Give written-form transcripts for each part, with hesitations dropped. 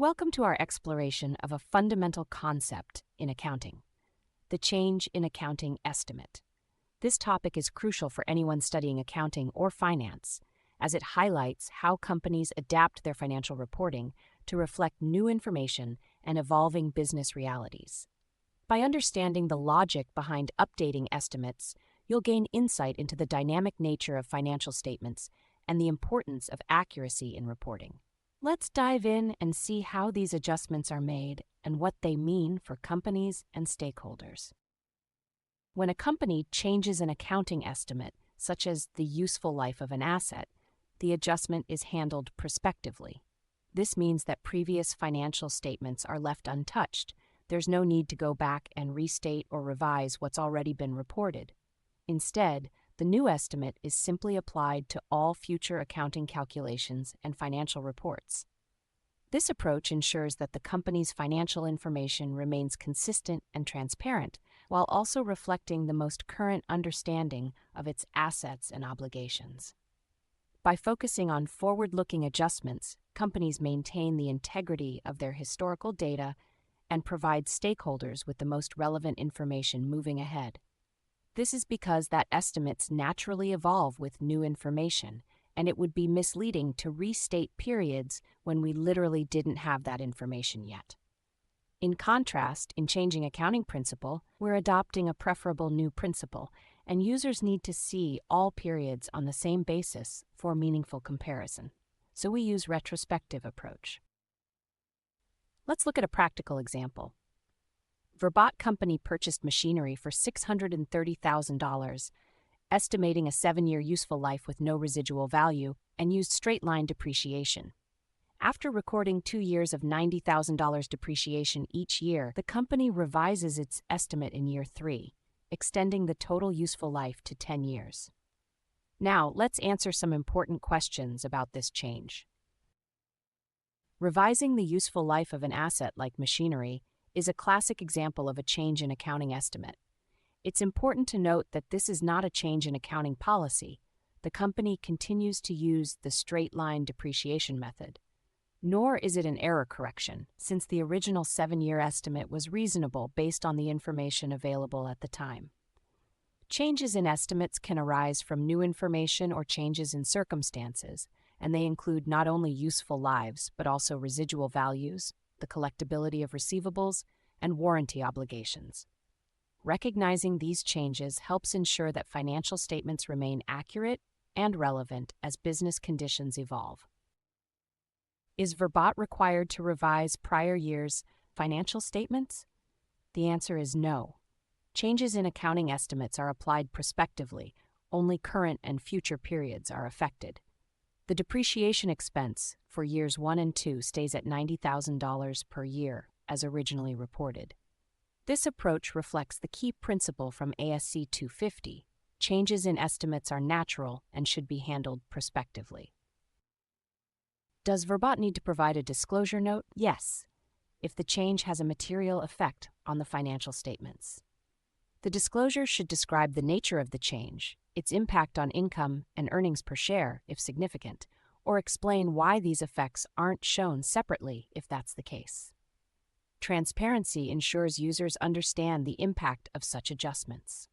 Welcome to our exploration of a fundamental concept in accounting, the change in accounting estimate. This topic is crucial for anyone studying accounting or finance, as it highlights how companies adapt their financial reporting to reflect new information and evolving business realities. By understanding the logic behind updating estimates, you'll gain insight into the dynamic nature of financial statements and the importance of accuracy in reporting. Let's dive in and see how these adjustments are made and what they mean for companies and stakeholders. When a company changes an accounting estimate, such as the useful life of an asset, the adjustment is handled prospectively. This means that previous financial statements are left untouched. There's no need to go back and restate or revise what's already been reported. Instead, the new estimate is simply applied to all future accounting calculations and financial reports. This approach ensures that the company's financial information remains consistent and transparent, while also reflecting the most current understanding of its assets and obligations. By focusing on forward-looking adjustments, companies maintain the integrity of their historical data and provide stakeholders with the most relevant information moving ahead. This is because that estimates naturally evolve with new information, and it would be misleading to restate periods when we literally didn't have that information yet. In contrast, in changing accounting principle, we're adopting a preferable new principle, and users need to see all periods on the same basis for meaningful comparison. So we use retrospective approach. Let's look at a practical example. Verbaat Company purchased machinery for $630,000, estimating a 7-year useful life with no residual value, and used straight-line depreciation. After recording 2 years of $90,000 depreciation each year, the company revises its estimate in year 3, extending the total useful life to 10 years. Now, let's answer some important questions about this change. Revising the useful life of an asset like machinery is a classic example of a change in accounting estimate. It's important to note that this is not a change in accounting policy. The company continues to use the straight-line depreciation method. Nor is it an error correction, since the original 7-year estimate was reasonable based on the information available at the time. Changes in estimates can arise from new information or changes in circumstances, and they include not only useful lives, but also residual values, the collectability of receivables, and warranty obligations. Recognizing these changes helps ensure that financial statements remain accurate and relevant as business conditions evolve. Is Verbaat required to revise prior years' financial statements? The answer is no. Changes in accounting estimates are applied prospectively. Only current and future periods are affected. The depreciation expense for years 1 and 2 stays at $90,000 per year, as originally reported. This approach reflects the key principle from ASC 250. Changes in estimates are natural and should be handled prospectively. Does Verbaat need to provide a disclosure note? Yes, if the change has a material effect on the financial statements. The disclosure should describe the nature of the change, its impact on income and earnings per share, if significant, or explain why these effects aren't shown separately if that's the case. Transparency ensures users understand the impact of such adjustments.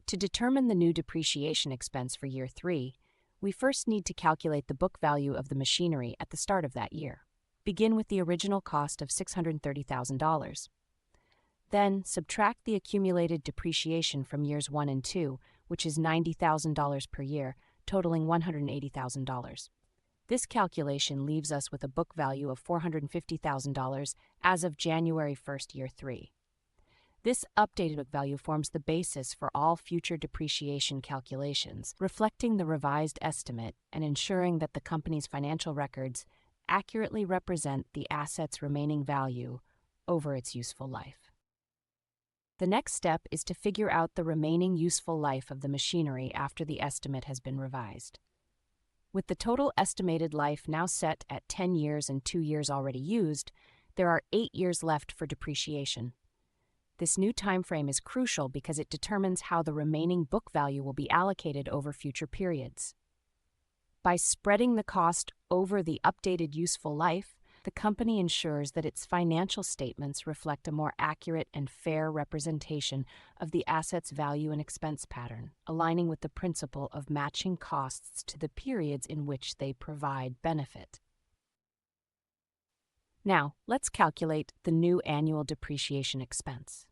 To determine the new depreciation expense for year 3, we first need to calculate the book value of the machinery at the start of that year. Begin with the original cost of $630,000. Then, subtract the accumulated depreciation from years 1 and 2, which is $90,000 per year, totaling $180,000. This calculation leaves us with a book value of $450,000 as of January 1st, year 3. This updated book value forms the basis for all future depreciation calculations, reflecting the revised estimate and ensuring that the company's financial records accurately represent the asset's remaining value over its useful life. The next step is to figure out the remaining useful life of the machinery after the estimate has been revised. With the total estimated life now set at 10 years and 2 years already used, there are 8 years left for depreciation. This new time frame is crucial because it determines how the remaining book value will be allocated over future periods. By spreading the cost over the updated useful life, the company ensures that its financial statements reflect a more accurate and fair representation of the asset's value and expense pattern, aligning with the principle of matching costs to the periods in which they provide benefit. Now, let's calculate the new annual depreciation expense.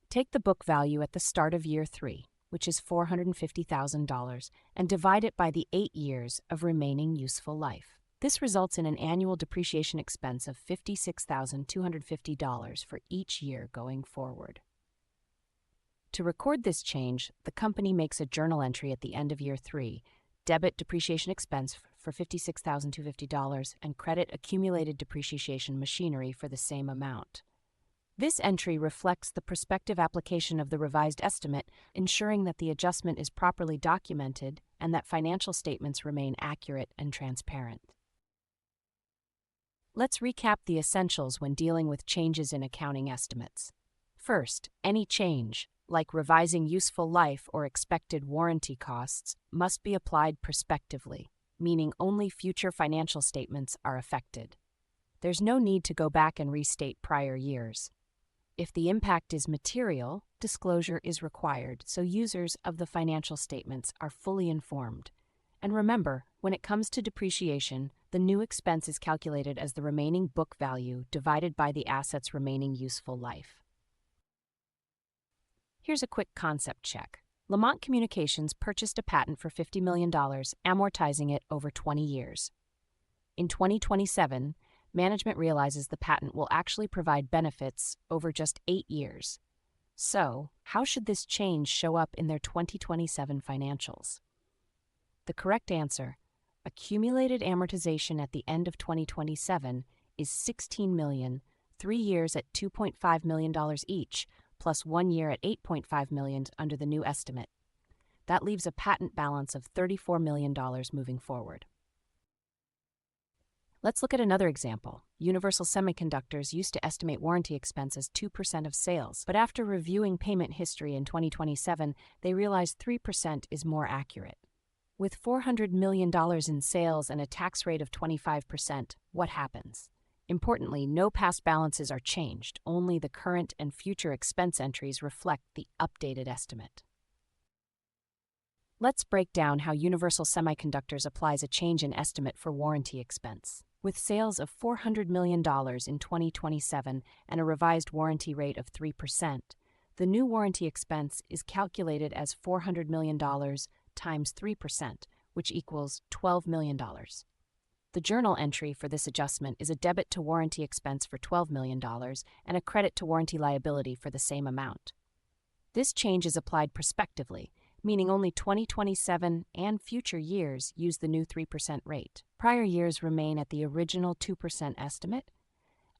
Take the book value at the start of year 3, which is $450,000, and divide it by the 8 years of remaining useful life. This results in an annual depreciation expense of $56,250 for each year going forward. To record this change, the company makes a journal entry at the end of year 3, debit depreciation expense for $56,250 and credit accumulated depreciation machinery for the same amount. This entry reflects the prospective application of the revised estimate, ensuring that the adjustment is properly documented and that financial statements remain accurate and transparent. Let's recap the essentials when dealing with changes in accounting estimates. First, any change, like revising useful life or expected warranty costs, must be applied prospectively, meaning only future financial statements are affected. There's no need to go back and restate prior years. If the impact is material, disclosure is required so users of the financial statements are fully informed. And remember, when it comes to depreciation, the new expense is calculated as the remaining book value divided by the asset's remaining useful life. Here's a quick concept check. Lamont Communications purchased a patent for $50 million, amortizing it over 20 years. In 2027, management realizes the patent will actually provide benefits over just 8 years. So, how should this change show up in their 2027 financials? The correct answer, accumulated amortization at the end of 2027, is $16 million, 3 years at $2.5 million each, plus 1 year at $8.5 million under the new estimate. That leaves a patent balance of $34 million moving forward. Let's look at another example. Universal Semiconductors used to estimate warranty expense as 2% of sales, but after reviewing payment history in 2027, they realized 3% is more accurate. With $400 million in sales and a tax rate of 25%, what happens? Importantly, no past balances are changed, only the current and future expense entries reflect the updated estimate. Let's break down how Universal Semiconductors applies a change in estimate for warranty expense. With sales of $400 million in 2027 and a revised warranty rate of 3%, the new warranty expense is calculated as $400 million times 3%, which equals $12 million. The journal entry for this adjustment is a debit to warranty expense for $12 million and a credit to warranty liability for the same amount. This change is applied prospectively, meaning only 2027 and future years use the new 3% rate. Prior years remain at the original 2% estimate,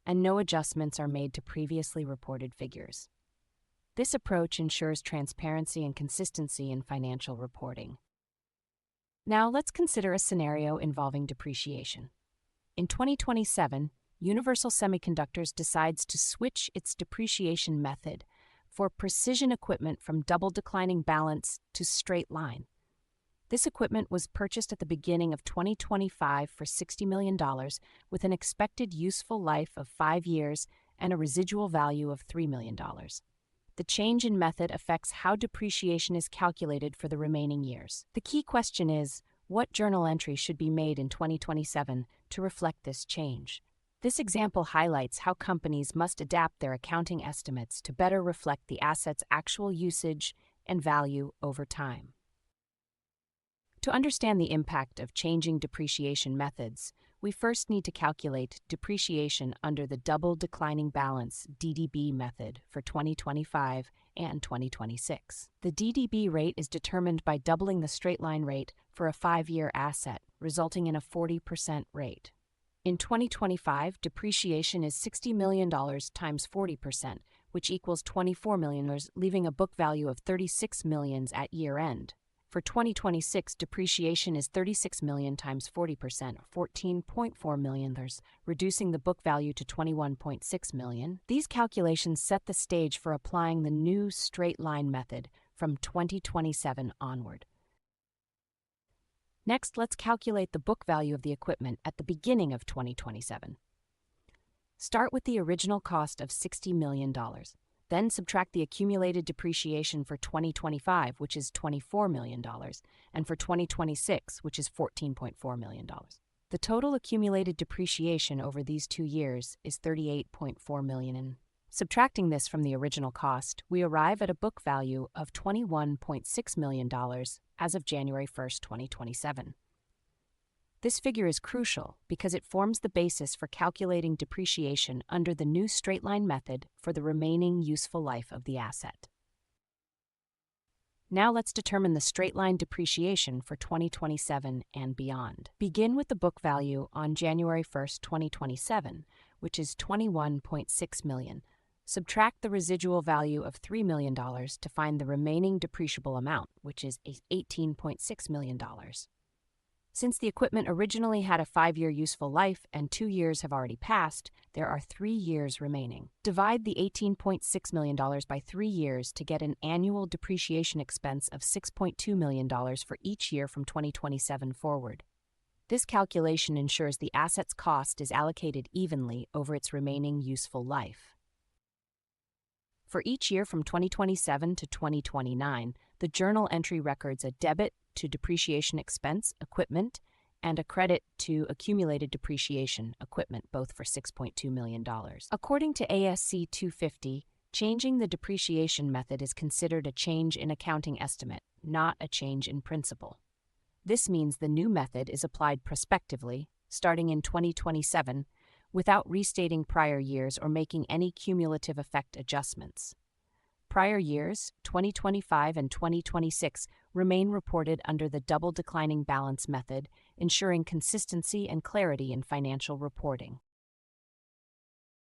and no adjustments are made to previously reported figures. This approach ensures transparency and consistency in financial reporting. Now let's consider a scenario involving depreciation. In 2027, Universal Semiconductors decides to switch its depreciation method for precision equipment from double declining balance to straight line. This equipment was purchased at the beginning of 2025 for $60 million with an expected useful life of 5 years and a residual value of $3 million. The change in method affects how depreciation is calculated for the remaining years. The key question is, what journal entry should be made in 2027 to reflect this change? This example highlights how companies must adapt their accounting estimates to better reflect the asset's actual usage and value over time. To understand the impact of changing depreciation methods, we first need to calculate depreciation under the double declining balance (DDB) method for 2025 and 2026. The DDB rate is determined by doubling the straight-line rate for a 5-year asset, resulting in a 40% rate. In 2025, depreciation is $60 million times 40%, which equals $24 million, leaving a book value of $36 million at year-end. For 2026, depreciation is $36 million times 40%, $14.4 million, reducing the book value to $21.6 million. These calculations set the stage for applying the new straight-line method from 2027 onward. Next, let's calculate the book value of the equipment at the beginning of 2027. Start with the original cost of $60 million. Then subtract the accumulated depreciation for 2025, which is $24 million, and for 2026, which is $14.4 million. The total accumulated depreciation over these 2 years is $38.4 million. Subtracting this from the original cost, we arrive at a book value of $21.6 million as of January 1, 2027. This figure is crucial because it forms the basis for calculating depreciation under the new straight-line method for the remaining useful life of the asset. Now let's determine the straight-line depreciation for 2027 and beyond. Begin with the book value on January 1, 2027, which is $21.6 million. Subtract the residual value of $3 million to find the remaining depreciable amount, which is $18.6 million. Since the equipment originally had a 5-year useful life and 2 years have already passed, there are 3 years remaining. Divide the $18.6 million by 3 years to get an annual depreciation expense of $6.2 million for each year from 2027 forward. This calculation ensures the asset's cost is allocated evenly over its remaining useful life. For each year from 2027 to 2029, the journal entry records a debit to depreciation expense, equipment, and a credit to accumulated depreciation, equipment, both for $6.2 million. According to ASC 250, changing the depreciation method is considered a change in accounting estimate, not a change in principle. This means the new method is applied prospectively, starting in 2027, without restating prior years or making any cumulative effect adjustments. Prior years, 2025 and 2026, remain reported under the double declining balance method, ensuring consistency and clarity in financial reporting.